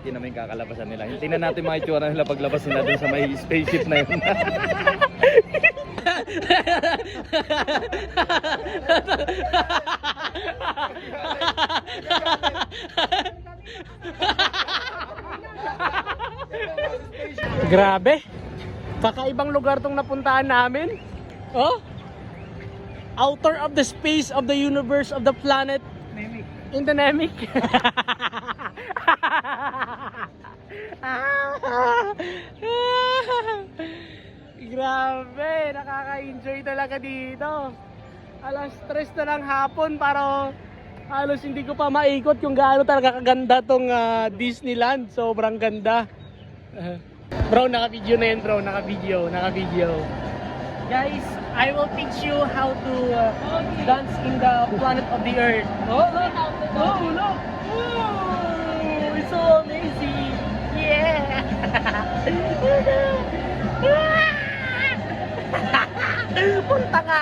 Yun naman yung kakalabasan nila. Tingnan natin mga itsura nila paglabas nila dun sa may spaceship na yun. Grabe. Kakaibang lugar tong napuntahan namin. Oh? Outer of the space of the universe of the planet. In the Nemic. Grabe, nakaka-enjoy talaga dito. Alas 3 na lang hapon para halos hindi ko pa maikot yung gaano talaga kaganda tong Disneyland. Sobrang ganda. Bro, naka-video na yan bro, naka-video. Guys, I will teach you how to dance in the planet of the earth. Oh, look! Oh, look! Oh, it's so amazing! Yeah! Punta ka!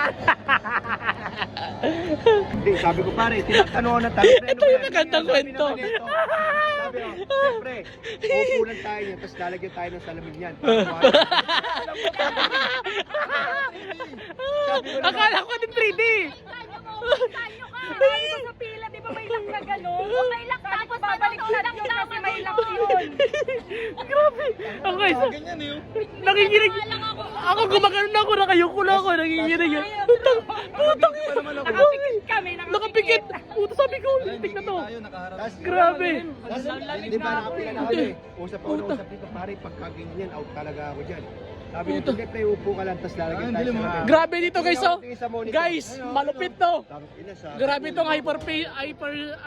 Hindi, sabi ko pare, tinatanong na tayo. Ito yung magandang kwento. Sabi ko, siyempre, pupunan tayo niyan, tapos lalagyan tayo ng salamin yan. Akala ko din 3D! Tayo ka! Tayo ko sa pila, di ba may lock na gano'n? May lock, tapos babalik na lang yun kasi may lock yun. Grabe! Okay, so, nakikinig. Ako gumagano na ako, nakayuko na ako, nakikinig. Putang Nakapikit kami, nakapikit! Puto, sabi ko, lintik na to. Grabe! Di ba nakapila na kami? Usap dito pare, pagkaganyan, out talaga ako dyan. Sabi nito, pre, upo ka lang, tapos lalagyan tayo sa mga... Grabe dito guys, oh! Guys, malupit to! Grabe tong ano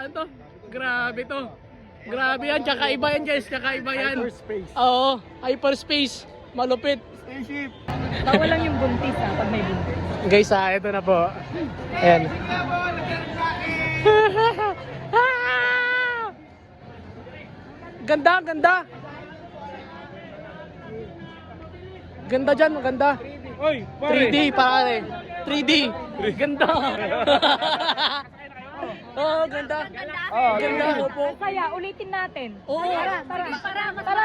to? Grabe to! Grabe yan, kakaiba yan guys, kakaiba yan. Hyperspace. Oo, hyperspace. Malupit. Spaceship. Bawal lang yung buntis ha, pag may buntis. Guys, ito na po. Ayan. Ganda, ganda. Ganda dyan, maganda. Oy, 3D, pare. 3D. Ganda. Oh, ganda. Ganda, opo. Kaya, ulitin natin. Oo. Tara,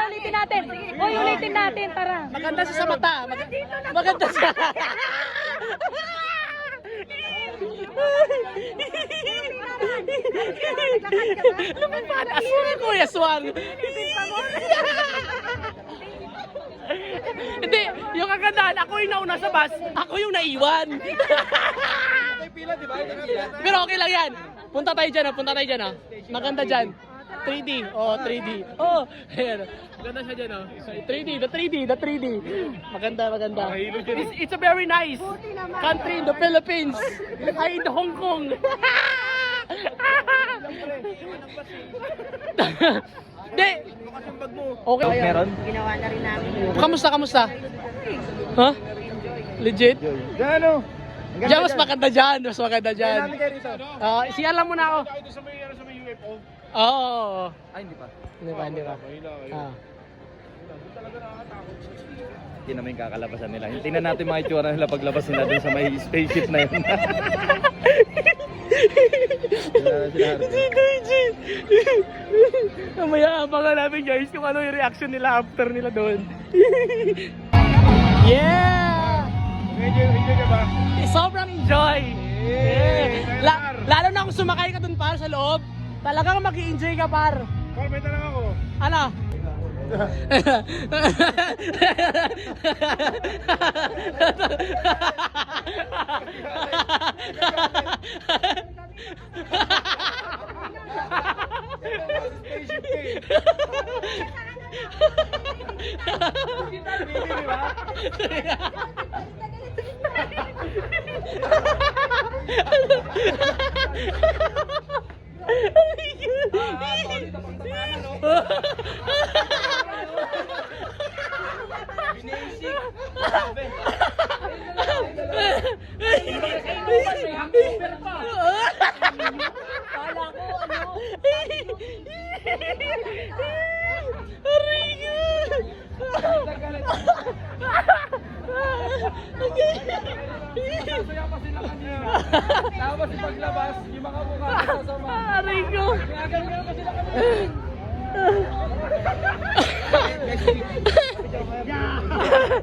ulitin natin. Uy, ulitin natin, tara. Maganda siya sa mata. Maganda siya. Lumipad. Aswang ko, aswang. Hindi, yung kagandahan, ako yung nauna sa bus, ako yung naiwan. Pero okay lang yan. Punta tayo dyan, punta tayo dyan. Maganda dyan. 3D, oh 3D. Oh, ayan. Maganda siya dyan, oh. 3D, the 3D. Maganda. It's a very nice country in the Philippines. Ay, in Hong Kong. Hindi. Okay. Meron? Ginawa na rin namin. Kamusta? Ha? Legit? Ano? Diyan, mas maganda dyan. Namin kayo rito. Siya lang muna ako. Oo. Ay, hindi pa. Hindi pa. Yun naman yung kakalabasan nila. Tingnan natin mga itsura nila paglabas nila dun sa may spaceship na yun. Mamaya abangan namin guys kung ano yung reaction nila after nila doon. Yeah! Enjoy ka ba? Sobrang enjoy! Yeah. Lalo na kung sumakay ka dun par sa loob, talagang mag-i-enjoy ka par. Par, may tanong ako. Ano? Spaceship eh. Masaya pa sila kanina. Tapos paglabas, yung mga mukha sa sama. Aray ko! Ganyan pa sila kanina. Yeah!